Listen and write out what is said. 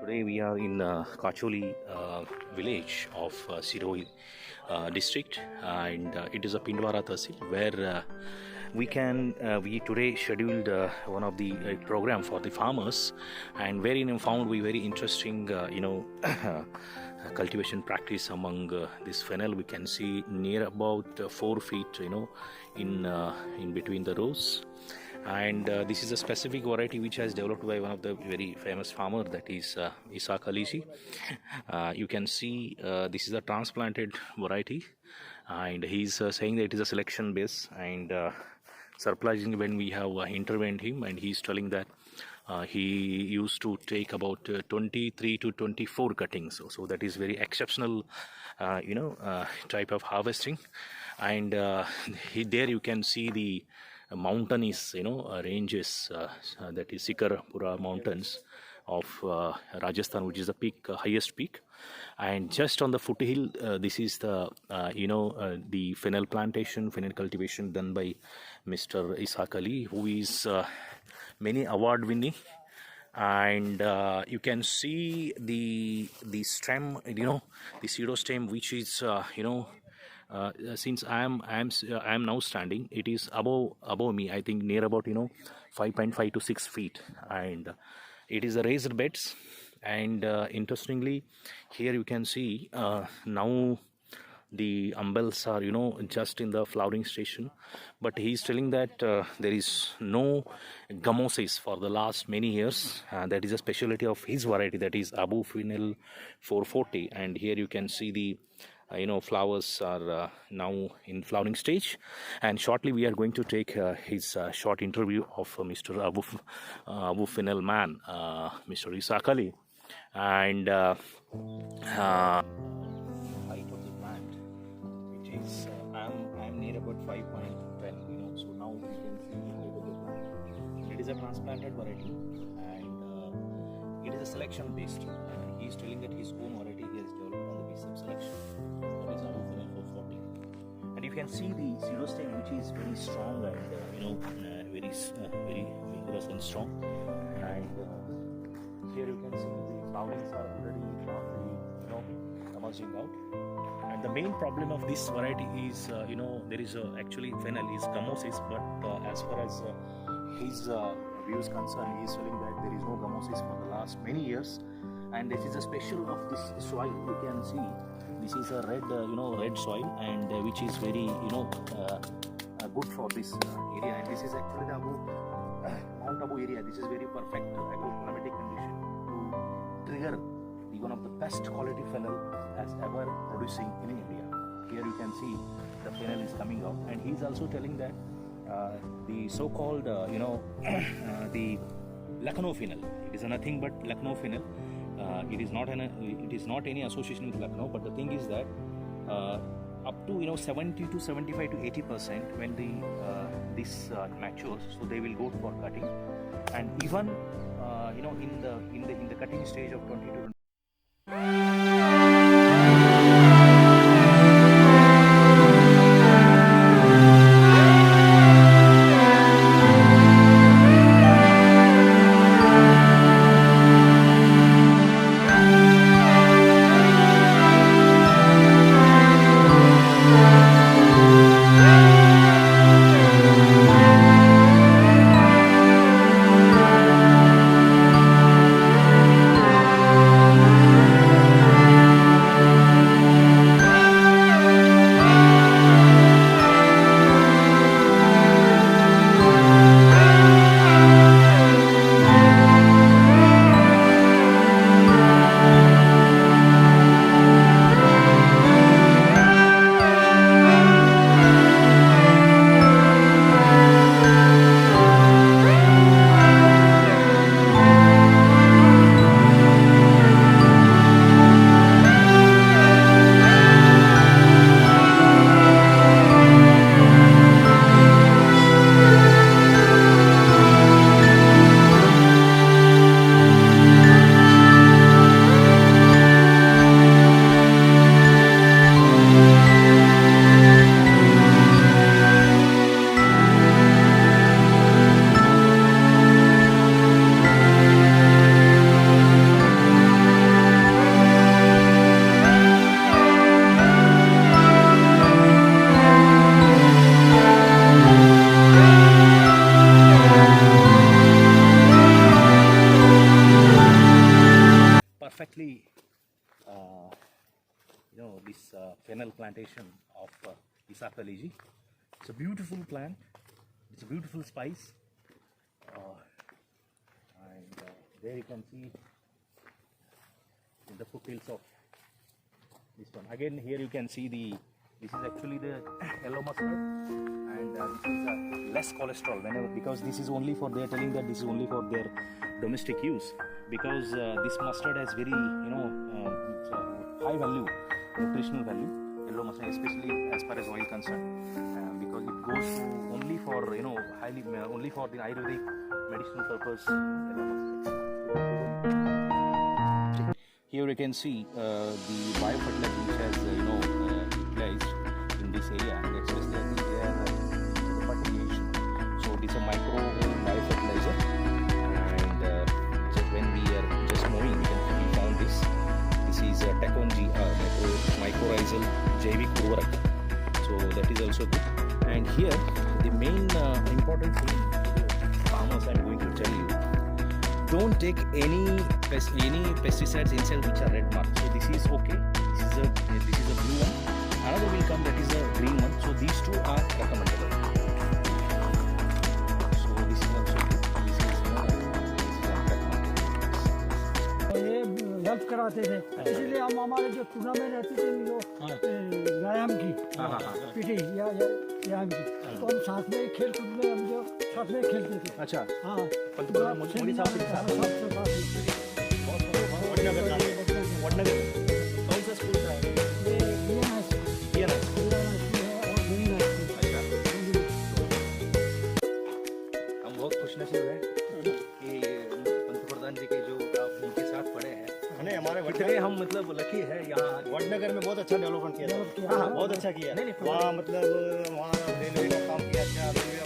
Today we are in Kacholi village of Siroi district, and it is a Pindwara Tahsil where we today scheduled one of the program for the farmers, and wherein found we very interesting cultivation practice among this fennel. We can see near about 4 feet in between the rows, and this is a specific variety which has developed by one of the very famous farmer, that is Ishaq Ali ji. You can see this is a transplanted variety, and he's saying that it is a selection base, and surprisingly when we have intervened him, and he's telling that he used to take about 23 to 24 cuttings, so that is very exceptional type of harvesting. And there you can see the mountainous ranges, that is Sikarpura mountains of Rajasthan, which is the peak, highest peak. And just on the foothill, this is the the fennel plantation, fennel cultivation done by Mr. Ishaq Ali, who is many award winning. And you can see the stem, the pseudo stem, which is since I am now standing, it is above me, I think near about 5.5 to 6 feet, and it is a raised beds. And interestingly, here you can see now the umbels are just in the flowering station, but he is telling that there is no gamosis for the last many years. That is a specialty of his variety, that is Abu Fennel 440. And here you can see the flowers are now in flowering stage, and shortly we are going to take his short interview of Mr. Abu Fennel man, Mr. Ishaq Ali. And height of the plant, which is I'm near about 5.10, so now we can see the height of the plant. It is a transplanted variety, and it is a selection based. He is telling that his own variety he has developed on the basis of selection. That is Abu Fennel 440. And you can see the pseudostem, which is very strong and very vigorous and strong. And here you can see the flowerings are already emerging out. And the main problem of this variety is there is actually fennel is gamosis, but as far as his view is concerned, he is telling that there is no gamosis for the last many years. And this is a special of this soil. You can see this is a red soil, and which is very good for this area. And this is actually the Mount Abu area. This is very perfect agroclimatic condition to trigger one of the best quality fennel has ever producing in India. Here you can see the fennel is coming out, and he is also telling that the so-called the Lucknow fennel, it is nothing but Lucknow fennel. It is not any association with Lucknow, but the thing is that up to 70 to 75 to 80% when this matures, so they will go for cutting, and even in the cutting stage of 20 to perfectly, this fennel plantation of Isapaliji. It's a beautiful plant. It's a beautiful spice. And there you can see in the foothills of this one. Again, here you can see this is actually the yellow mustard, and this is less cholesterol because this is only for, they are telling that this is only for their domestic use, because this mustard has very high value, nutritional value, yellow mustard, especially as far as oil concerned, because it goes only for highly only for the Ayurvedic medicinal purpose. Yellow mustard. Here you can see the biofertilizer which has utilized in this area, and especially I think they are the fertilization. So this is a micro biofertilizer, and just when we are just moving, we found this. This is a Takonji mycorrhizal Jaivik Urvarak. So that is also good. And here the main important thing to farmers I'm going to tell you: don't take any pesticides inside which are red marked. So this is okay. This is a blue one. Another will come, that is a green one. So these two are recommendable. So this is also good. This is ये help कराते थे, इसलिए हम हमारे जो tournament रहती थी जो व्यायाम की पीटी या व्यायाम की, तो हम साथ में खेल कूद में हम जो साथ में खेलते थे। अच्छा, हाँ, मोदी साहब के साथ। वडनगर कौन सा स्कूल था? हम बहुत खुशनसीब हैं कि पंतप्रधान जी के जो आप उनके साथ पढ़े हैं। नहीं, हमारे कितने हम मतलब लकी है यहाँ। वडनगर में बहुत अच्छा डेवलपमेंट किया, बहुत अच्छा किया। वहाँ मतलब वहाँ रेलवे का काम किया, अच्छा रेलवे